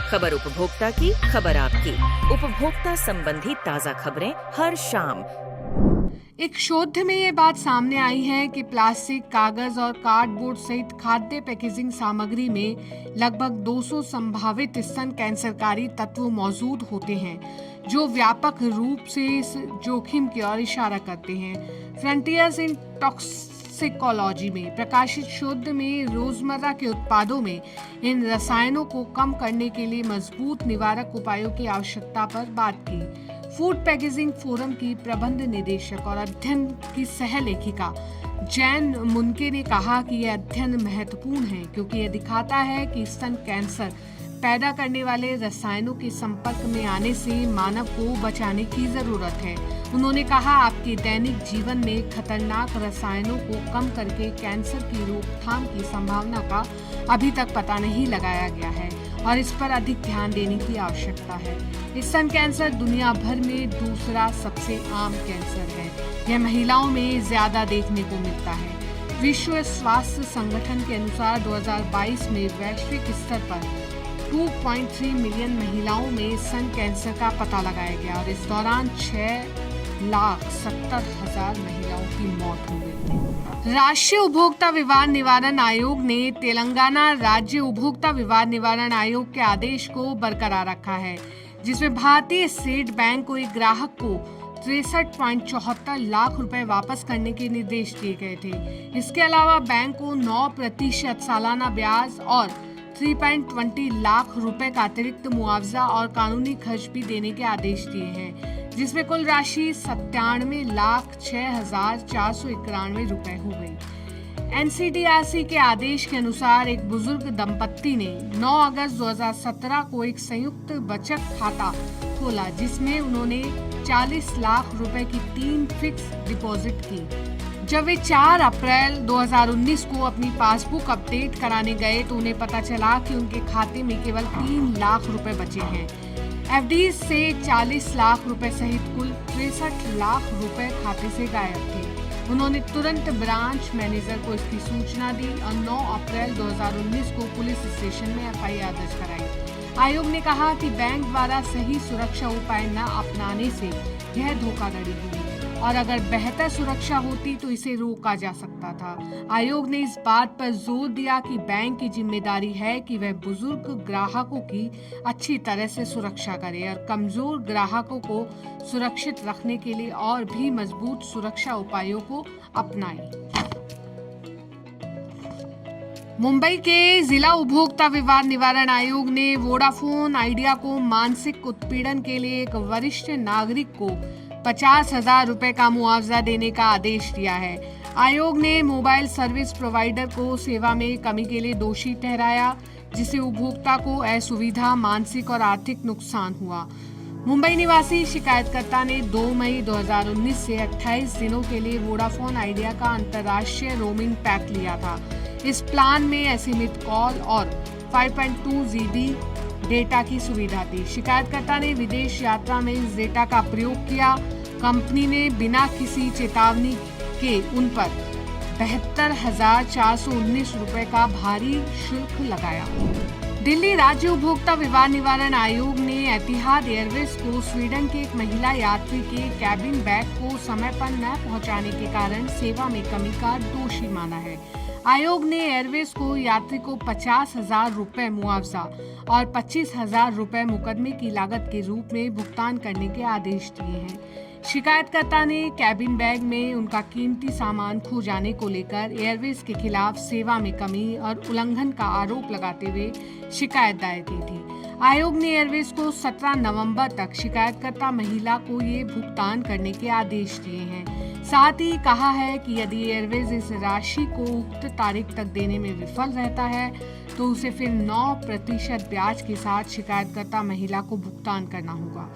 खबर उपभोक्ता की, खबर आपकी। उपभोक्ता संबंधी ताजा खबरें हर शाम। एक शोध में ये बात सामने आई है कि प्लास्टिक, कागज और कार्डबोर्ड सहित खाद्य पैकेजिंग सामग्री में लगभग 200 संभावित स्तन कैंसरकारी तत्व मौजूद होते हैं, जो व्यापक रूप से इस जोखिम की ओर इशारा करते हैं। फ्रंटियर्स इन टॉक्सिकोलॉजी में प्रकाशित शोध में रोजमर्रा के उत्पादों में इन रसायनों को कम करने के लिए मजबूत निवारक उपायों की आवश्यकता पर बात की। फूड पैकेजिंग फोरम की प्रबंध निदेशक और अध्ययन की सह लेखिका जैन मुनके ने कहा कि यह अध्ययन महत्वपूर्ण है क्योंकि यह दिखाता है कि स्तन कैंसर पैदा करने वाले रसायनों के संपर्क में आने से मानव को बचाने की जरूरत है। उन्होंने कहा, आपके दैनिक जीवन में खतरनाक रसायनों को कम करके कैंसर की रोकथाम की संभावना का अभी तक पता नहीं लगाया गया है और इस पर अधिक ध्यान देने की आवश्यकता है। स्तन कैंसर दुनिया भर में दूसरा सबसे आम कैंसर है। यह महिलाओं में ज्यादा देखने को मिलता है। विश्व स्वास्थ्य संगठन के अनुसार 2022 में वैश्विक स्तर पर 2.3 मिलियन महिलाओं में स्तन कैंसर का पता लगाया गया और इस दौरान 6,70,000 महिलाओं की मौत हो गई। राष्ट्रीय उपभोक्ता विवाद निवारण आयोग ने तेलंगाना राज्य उपभोक्ता विवाद निवारण आयोग के आदेश को बरकरार रखा है, जिसमें भारतीय स्टेट बैंक को एक ग्राहक को 63.74 लाख रुपए वापस करने के निर्देश दिए गए थे। इसके अलावा बैंक को 9% सालाना ब्याज और 3.20 लाख रुपए का अतिरिक्त मुआवजा और कानूनी खर्च भी देने के आदेश दिए हैं, जिसमें कुल राशि 97,06,491 रुपए हो गई। एनसीडीआरसी के आदेश के अनुसार एक बुजुर्ग दंपत्ति ने 9 अगस्त 2017 को एक संयुक्त बचत खाता खोला, जिसमें उन्होंने 40 लाख रुपए की 3 फिक्स डिपॉजिट की। जब वे 4 अप्रैल 2019 को अपनी पासबुक अपडेट कराने गए तो उन्हें पता चला कि उनके खाते में केवल 3 लाख रुपए बचे हैं। एफडी से 40 लाख रुपए सहित कुल 63 लाख रुपए खाते से गायब थे। उन्होंने तुरंत ब्रांच मैनेजर को इसकी सूचना दी और 9 अप्रैल 2019 को पुलिस स्टेशन में एफआईआर दर्ज कराई। आयोग ने कहा कि बैंक द्वारा सही सुरक्षा उपाय न अपनाने से यह धोखाधड़ी हुई और अगर बेहतर सुरक्षा होती तो इसे रोका जा सकता था। आयोग ने इस बात पर जोर दिया कि बैंक की जिम्मेदारी है कि वह बुजुर्ग ग्राहकों की अच्छी तरह से सुरक्षा करे और कमजोर ग्राहकों को सुरक्षित रखने के लिए और भी मजबूत सुरक्षा उपायों को अपनाए। मुंबई के जिला उपभोक्ता विवाद निवारण आयोग ने वोडाफोन आइडिया को मानसिक उत्पीड़न के लिए एक वरिष्ठ नागरिक को 50,000 रुपए का मुआवजा देने का आदेश दिया है। आयोग ने मोबाइल सर्विस प्रोवाइडर को सेवा में कमी के लिए दोषी ठहराया, जिससे उपभोक्ता को असुविधा, मानसिक और आर्थिक नुकसान हुआ। मुंबई निवासी शिकायतकर्ता ने 2 मई 2019 से 28 दिनों के लिए वोडाफोन आइडिया का अंतर्राष्ट्रीय रोमिंग पैक लिया था। इस प्लान में असीमित कॉल और 5.2 GB डेटा की सुविधा थी। शिकायतकर्ता ने विदेश यात्रा में इस डेटा का प्रयोग किया। कंपनी ने बिना किसी चेतावनी के उन पर 72,419 रुपए का भारी शुल्क लगाया। दिल्ली राज्य उपभोक्ता विवाद निवारण आयोग ने एतिहाद एयरवेज को स्वीडन के एक महिला यात्री के कैबिन बैग को समय पर न पहुंचाने के कारण सेवा में कमी का दोषी माना है। आयोग ने एयरवेज को यात्री को 50,000 रुपए मुआवजा और 25,000 रुपए मुकदमे की लागत के रूप में भुगतान करने के आदेश दिए हैं। शिकायतकर्ता ने कैबिन बैग में उनका कीमती सामान खो जाने को लेकर एयरवेज के खिलाफ सेवा में कमी और उल्लंघन का आरोप लगाते हुए शिकायत दायर की थी। आयोग ने एयरवेज को 17 नवंबर तक शिकायतकर्ता महिला को ये भुगतान करने के आदेश दिए हैं। साथ ही कहा है कि यदि एयरवेज इस राशि को उक्त तारीख तक देने में विफल रहता है तो उसे फिर 9% ब्याज के साथ शिकायतकर्ता महिला को भुगतान करना होगा।